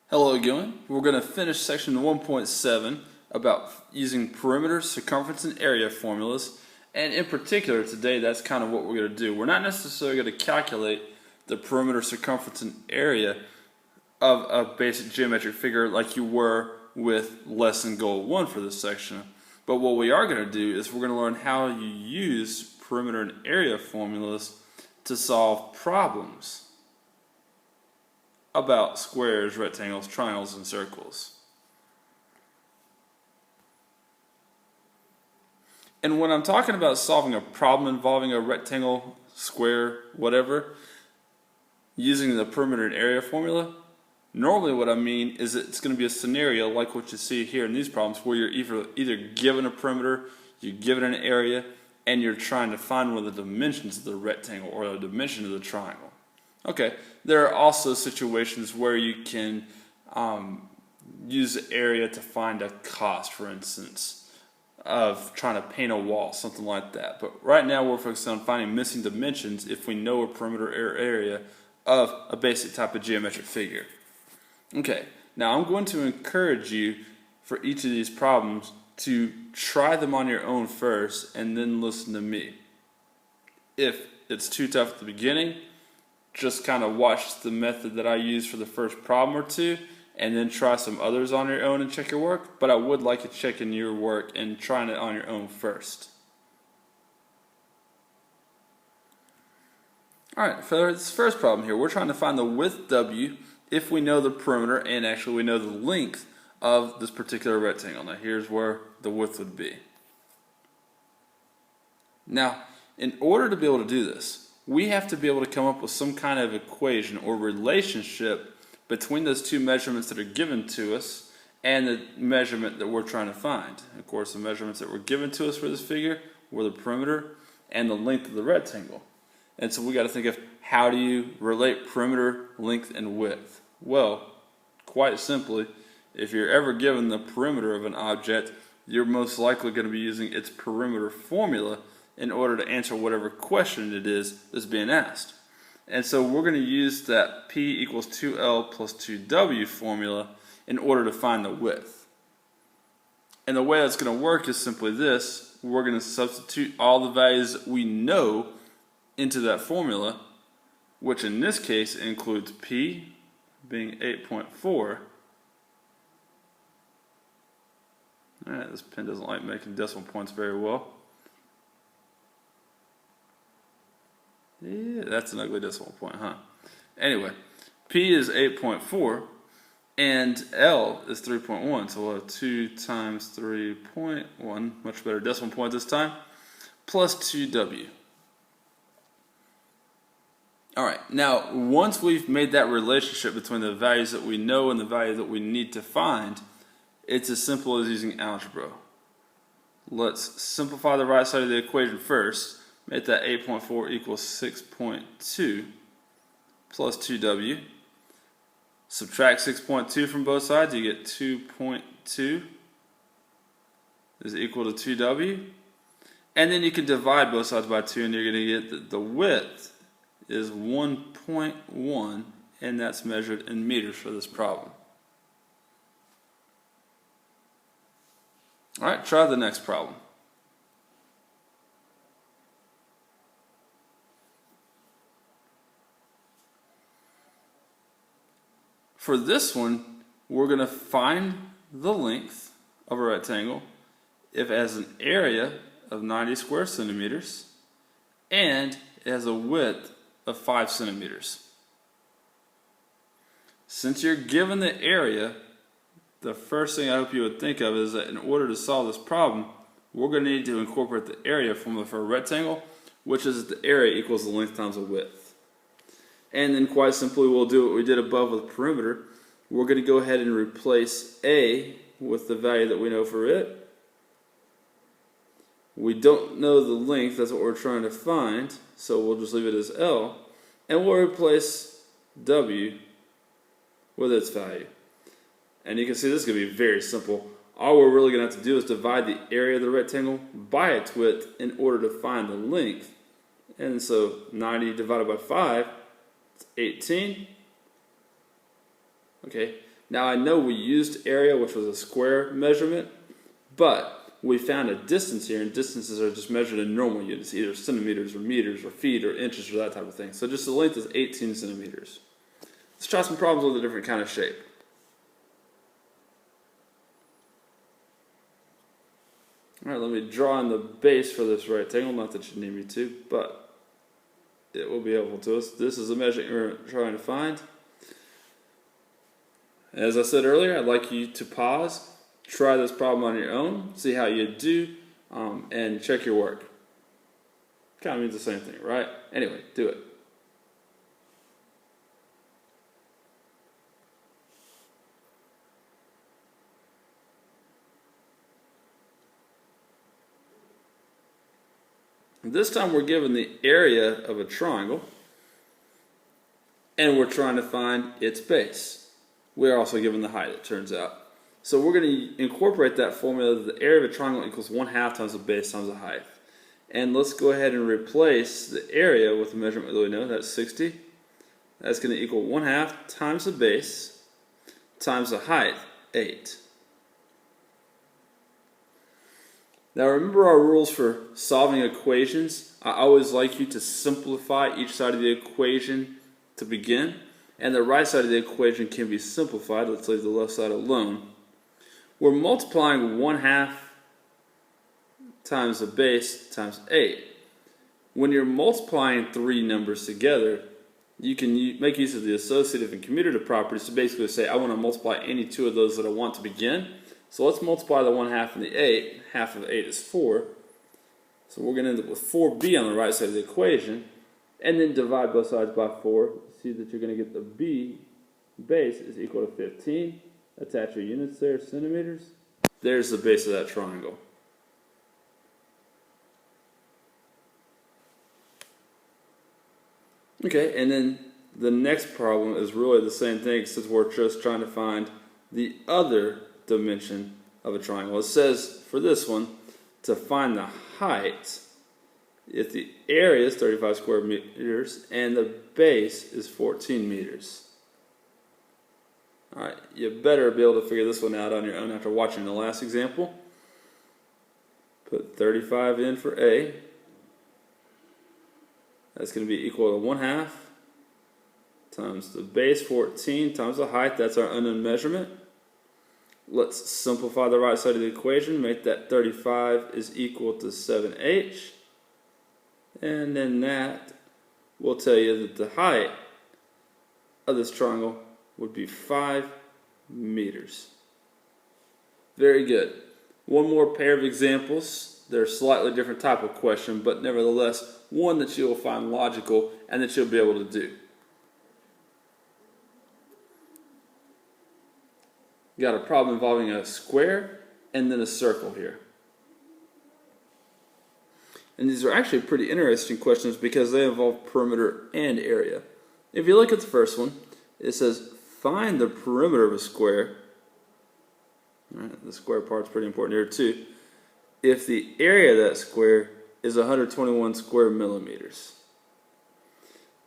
Hello again. We're going to finish section 1.7 about using perimeter, circumference, and area formulas. And in particular today, that's kind of what we're going to do. We're not necessarily going to calculate the perimeter, circumference, and area of a basic geometric figure like you were with lesson goal 1 for this section. But what we are going to do is we're going to learn how you use perimeter and area formulas to solve problems about squares, rectangles, triangles, and circles. And when I'm talking about solving a problem involving a rectangle, square, whatever, using the perimeter and area formula, normally what I mean is it's going to be a scenario like what you see here in these problems where you're either given a perimeter, you're given an area, and you're trying to find one of the dimensions of the rectangle or the dimension of the triangle. Okay, there are also situations where you can use the area to find a cost, for instance, of trying to paint a wall, something like that. But right now we're focused on finding missing dimensions if we know a perimeter or area of a basic type of geometric figure. Okay, now I'm going to encourage you for each of these problems to try them on your own first and then listen to me. If it's too tough at the beginning, just kind of watch the method that I use for the first problem or two and then try some others on your own and check your work. But I would like you checking your work and trying it on your own first. Alright, for this first problem here, we're trying to find the width W if we know the perimeter and actually we know the length of this particular rectangle. Now here's where the width would be. Now, in order to be able to do this, we have to be able to come up with some kind of equation or relationship between those two measurements that are given to us and the measurement that we're trying to find. Of course, the measurements that were given to us for this figure were the perimeter and the length of the rectangle. And so we got to think of how do you relate perimeter, length, and width? Well, quite simply, if you're ever given the perimeter of an object, you're most likely going to be using its perimeter formula in order to answer whatever question it is that's being asked. And so we're going to use that P equals 2L plus 2W formula in order to find the width. And the way that's going to work is simply this. We're going to substitute all the values that we know into that formula, which in this case includes P being 8.4. Alright, this pen doesn't like making decimal points very well. Yeah, that's an ugly decimal point, huh? Anyway, P is 8.4 and L is 3.1. So we'll have 2 times 3.1, much better decimal point this time, plus 2W. Alright, now once we've made that relationship between the values that we know and the value that we need to find, it's as simple as using algebra. Let's simplify the right side of the equation first. Make that 8.4 equals 6.2 plus 2W. Subtract 6.2 from both sides, you get 2.2 is equal to 2W. And then you can divide both sides by 2 and you're going to get that the width is 1.1 and that's measured in meters for this problem. Alright, try the next problem. For this one, we're going to find the length of a rectangle if it has an area of 90 square centimeters and it has a width of 5 centimeters. Since you're given the area, the first thing I hope you would think of is that in order to solve this problem, we're going to need to incorporate the area formula for a rectangle, which is that the area equals the length times the width. And then quite simply we'll do what we did above with perimeter. We're going to go ahead and replace A with the value that we know for it. We don't know the length, that's what we're trying to find, so we'll just leave it as L. And we'll replace W with its value. And you can see this is going to be very simple. All we're really going to have to do is divide the area of the rectangle by its width in order to find the length. And so 90 divided by 5, it's 18. Okay, Now I know we used area, which was a square measurement, but we found a distance here, and distances are just measured in normal units, either centimeters or meters or feet or inches or that type of thing. So just the length is 18 centimeters. Let's try some problems with a different kind of shape. Alright, let me draw in the base for this rectangle, not that you need me to, but it will be helpful to us. This is the measurement we're trying to find. As I said earlier, I'd like you to pause, try this problem on your own, see how you do, and check your work. Kind of means the same thing, right? Anyway, do it. This time we're given the area of a triangle, and we're trying to find its base. We're also given the height, it turns out. So we're going to incorporate that formula that the area of a triangle equals 1/2 times the base times the height. And let's go ahead and replace the area with the measurement that we know, that's 60. That's going to equal 1/2 times the base times the height, 8. Now remember our rules for solving equations. I always like you to simplify each side of the equation to begin, and the right side of the equation can be simplified. Let's leave the left side alone. We're multiplying 1/2 times the base times 8. When you're multiplying three numbers together, you can make use of the associative and commutative properties to basically say, I want to multiply any two of those that I want to begin. So let's multiply the 1/2 and the 8. Half of 8 is 4. So we're going to end up with 4b on the right side of the equation. And then divide both sides by 4. See that you're going to get the b base is equal to 15. Attach your units there, centimeters. There's the base of that triangle. Okay, and then the next problem is really the same thing, since we're just trying to find the other dimension of a triangle. It says for this one, to find the height, if the area is 35 square meters and the base is 14 meters. Alright, you better be able to figure this one out on your own after watching the last example. Put 35 in for A. That's going to be equal to 1/2 times the base 14 times the height. That's our unknown measurement. Let's simplify the right side of the equation. Make that 35 is equal to 7h. And then that will tell you that the height of this triangle would be 5 meters. Very good. One more pair of examples. They're a slightly different type of question, but nevertheless, one that you will find logical and that you'll be able to do. You got a problem involving a square and then a circle here. And these are actually pretty interesting questions because they involve perimeter and area. If you look at the first one, it says find the perimeter of a square. All right, the square part's pretty important here too. If the area of that square is 121 square millimeters.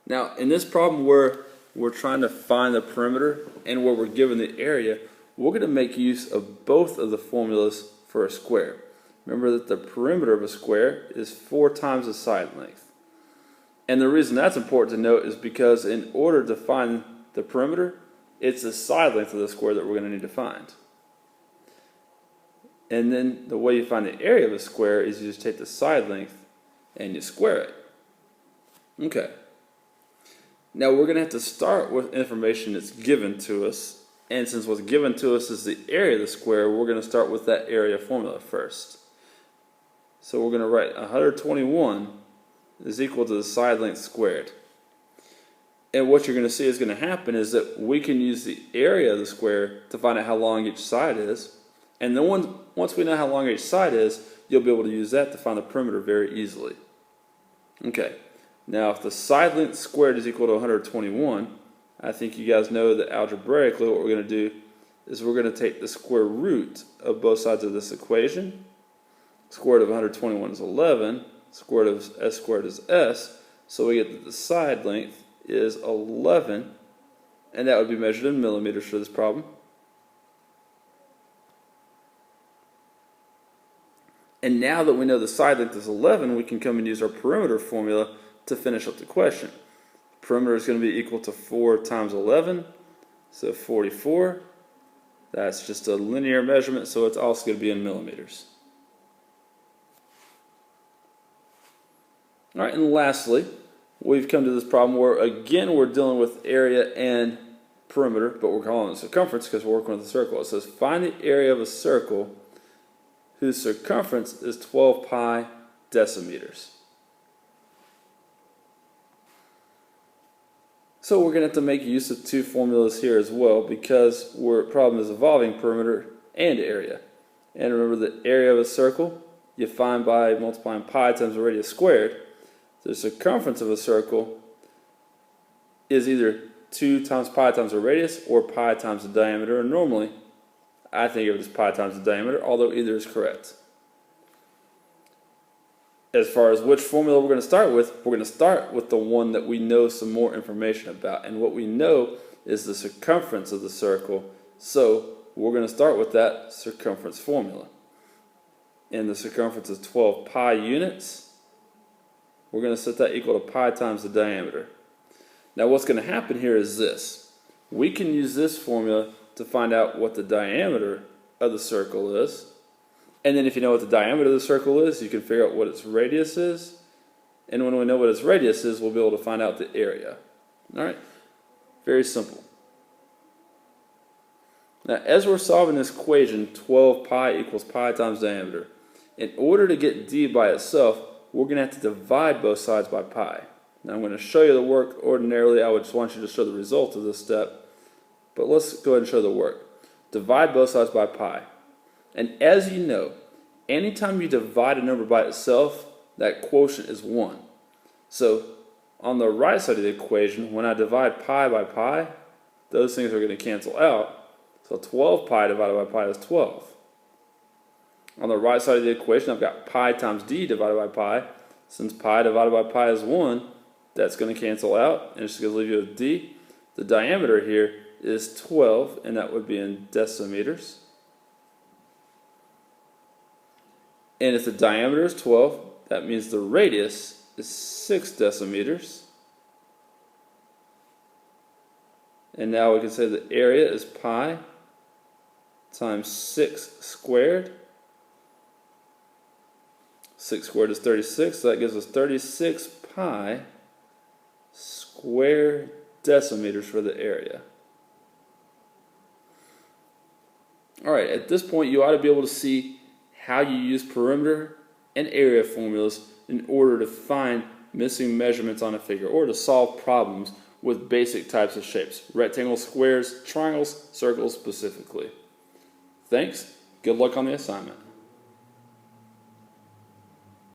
Now, in this problem where we're trying to find the perimeter and where we're given the area, we're going to make use of both of the formulas for a square. Remember that the perimeter of a square is 4 times the side length. And the reason that's important to note is because in order to find the perimeter, it's the side length of the square that we're going to need to find. And then the way you find the area of a square is you just take the side length and you square it. Okay. Now we're going to have to start with information that's given to us. And since what's given to us is the area of the square, we're going to start with that area formula first. So we're going to write 121 is equal to the side length squared. And what you're going to see is going to happen is that we can use the area of the square to find out how long each side is. And then once we know how long each side is, you'll be able to use that to find the perimeter very easily. Okay, now if the side length squared is equal to 121, I think you guys know that algebraically what we're going to do is we're going to take the square root of both sides of this equation. Square root of 121 is 11, square root of s squared is s, so we get that the side length is 11, and that would be measured in millimeters for this problem. And now that we know the side length is 11, we can come and use our perimeter formula to finish up the question. Perimeter is going to be equal to 4 times 11, so 44. That's just a linear measurement, so it's also going to be in millimeters. All right, and lastly, we've come to this problem where, again, we're dealing with area and perimeter, but we're calling it circumference because we're working with a circle. It says find the area of a circle whose circumference is 12 pi decimeters. So we're going to have to make use of two formulas here as well because our problem is involving perimeter and area. And remember, the area of a circle you find by multiplying pi times the radius squared. The circumference of a circle is either 2 times pi times the radius or pi times the diameter. And normally, I think of it as pi times the diameter, although either is correct. As far as which formula we're going to start with the one that we know some more information about. And what we know is the circumference of the circle. So we're going to start with that circumference formula. And the circumference is 12 pi units. We're going to set that equal to pi times the diameter. Now what's going to happen here is this. We can use this formula to find out what the diameter of the circle is. And then if you know what the diameter of the circle is, you can figure out what its radius is. And when we know what its radius is, we'll be able to find out the area. All right? Very simple. Now, as we're solving this equation, 12 pi equals pi times diameter, in order to get d by itself, we're going to have to divide both sides by pi. Now, I'm going to show you the work. Ordinarily, I would just want you to show the result of this step. But let's go ahead and show the work. Divide both sides by pi. And as you know, anytime you divide a number by itself, that quotient is 1. So on the right side of the equation, when I divide pi by pi, those things are going to cancel out. So 12 pi divided by pi is 12. On the right side of the equation, I've got pi times d divided by pi. Since pi divided by pi is 1, that's going to cancel out, and it's just going to leave you with d. The diameter here is 12, and that would be in decimeters. And if the diameter is 12, that means the radius is 6 decimeters. And now we can say the area is pi times 6 squared. 6 squared is 36, so that gives us 36 pi square decimeters for the area. Alright, at this point you ought to be able to see how you use perimeter and area formulas in order to find missing measurements on a figure or to solve problems with basic types of shapes: rectangles, squares, triangles, circles specifically. Thanks. Good luck on the assignment.